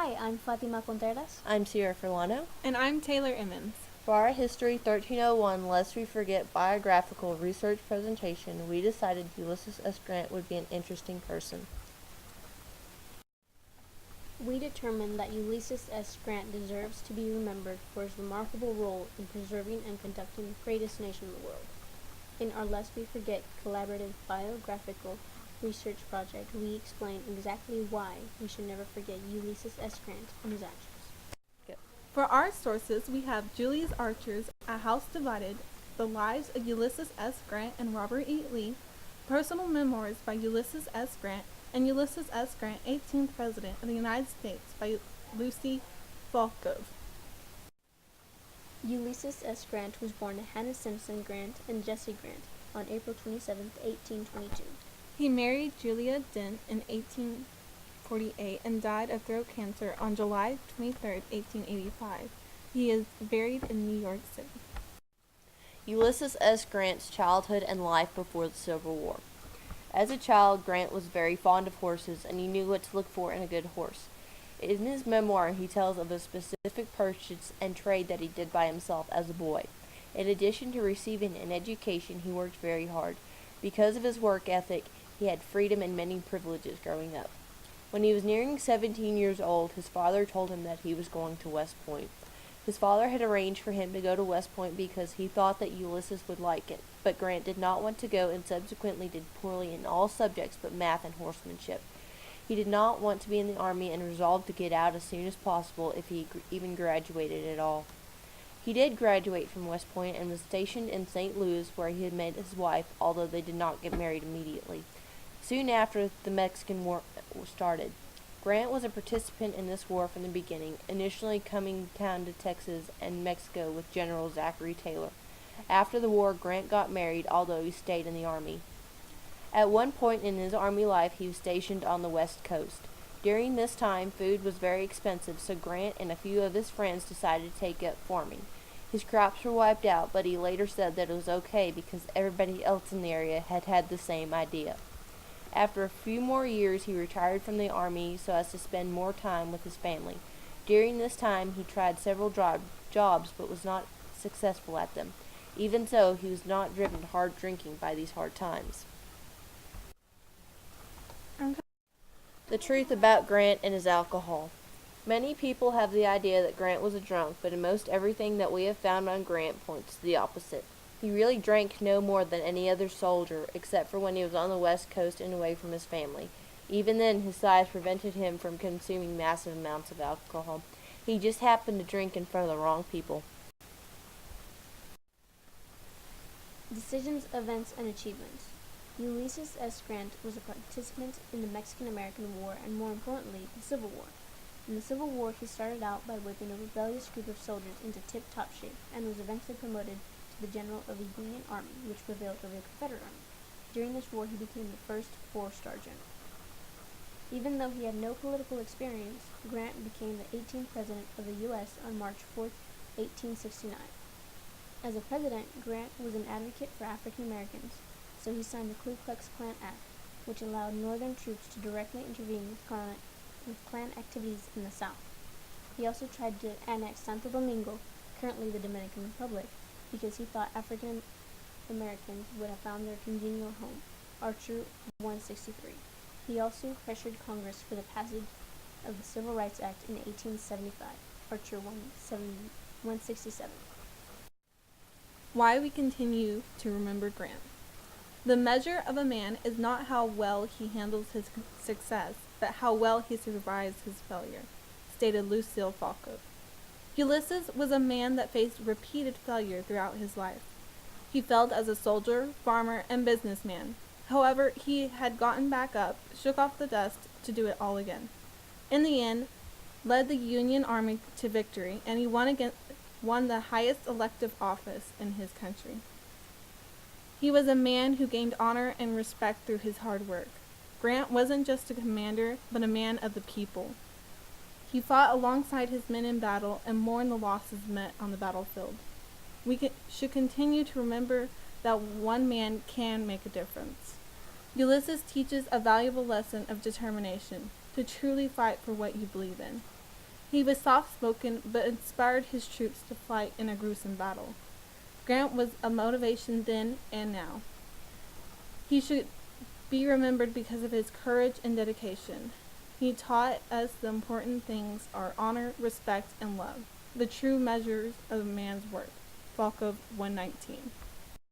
Hi, I'm Fatima Contreras. I'm Forlano. And I'm Taylor Emmons. For our History 1301 Lest We Forget biographical research presentation, we decided Ulysses S. Grant would be an interesting person. We determined that Ulysses S. Grant deserves to be remembered for his remarkable role in preserving and conducting the greatest nation in the world. In our Lest We Forget collaborative biographical research project, we explain exactly why we should never forget Ulysses S. Grant and his actions. For our sources, we have Julius Archer's A House Divided, The Lives of Ulysses S. Grant and Robert E. Lee, Personal Memoirs by Ulysses S. Grant, and Ulysses S. Grant, 18th President of the United States by Lucy Falkov. Ulysses S. Grant was born to Hannah Simpson Grant and Jesse Grant on April 27, 1822. He married Julia Dent in 1848 and died of throat cancer on July 23, 1885. He is buried in New York City. Ulysses S. Grant's childhood and life before the Civil War. As a child, Grant was very fond of horses, and he knew what to look for in a good horse. In his memoir, he tells of a specific purchase and trade that he did by himself as a boy. In addition to receiving an education, he worked very hard. Because of his work ethic, he had freedom and many privileges growing up. When he was nearing 17 years old, his father told him that he was going to West Point. His father had arranged for him to go to West Point because he thought that Ulysses would like it, but Grant did not want to go and subsequently did poorly in all subjects but math and horsemanship. He did not want to be in the army and resolved to get out as soon as possible if he even graduated at all. He did graduate from West Point and was stationed in St. Louis, where he had met his wife, although they did not get married immediately. Soon after, the Mexican War started. Grant was a participant in this war from the beginning, initially coming down to Texas and Mexico with General Zachary Taylor. After the war, Grant got married, although he stayed in the army. At one point in his army life, he was stationed on the West Coast. During this time, food was very expensive, so Grant and a few of his friends decided to take up farming. His crops were wiped out, but he later said that it was okay because everybody else in the area had had the same idea. After a few more years, he retired from the army so as to spend more time with his family. During this time, he tried several jobs but was not successful at them. Even so, he was not driven to hard drinking by these hard times. The truth about Grant and his alcohol. Many people have the idea that Grant was a drunk, but in most everything that we have found on Grant points to the opposite. He really drank no more than any other soldier, except for when he was on the West Coast and away from his family. Even then, his size prevented him from consuming massive amounts of alcohol. He just happened to drink in front of the wrong people. Decisions, events, and achievements. Ulysses S. Grant was a participant in the Mexican-American War and, more importantly, the Civil War. In the Civil War, he started out by whipping a rebellious group of soldiers into tip-top shape and was eventually promoted to the general of the Union Army, which prevailed over the Confederate Army. During this war, he became the first four-star general. Even though he had no political experience, Grant became the 18th President of the U.S. on March 4, 1869. As a president, Grant was an advocate for African Americans, so he signed the Ku Klux Klan Act, which allowed Northern troops to directly intervene with Klan activities in the South. He also tried to annex Santo Domingo, currently the Dominican Republic, because he thought African Americans would have found their congenial home. Archer 163. He also pressured Congress for the passage of the Civil Rights Act in 1875. Archer 167. Why we continue to remember Grant. The measure of a man is not how well he handles his success, but how well he survives his failure, stated Lucille Falkov. Ulysses was a man that faced repeated failure throughout his life. He failed as a soldier, farmer, and businessman. However, he had gotten back up, shook off the dust to do it all again. In the end, led the Union Army to victory, and he won the highest elective office in his country. He was a man who gained honor and respect through his hard work. Grant wasn't just a commander, but a man of the people. He fought alongside his men in battle and mourned the losses met on the battlefield. We should continue to remember that one man can make a difference. Ulysses teaches a valuable lesson of determination, to truly fight for what you believe in. He was soft-spoken, but inspired his troops to fight in a gruesome battle. Grant was a motivation then and now. He should be remembered because of his courage and dedication. He taught us the important things are honor, respect, and love, the true measures of a man's worth. Volkov 119.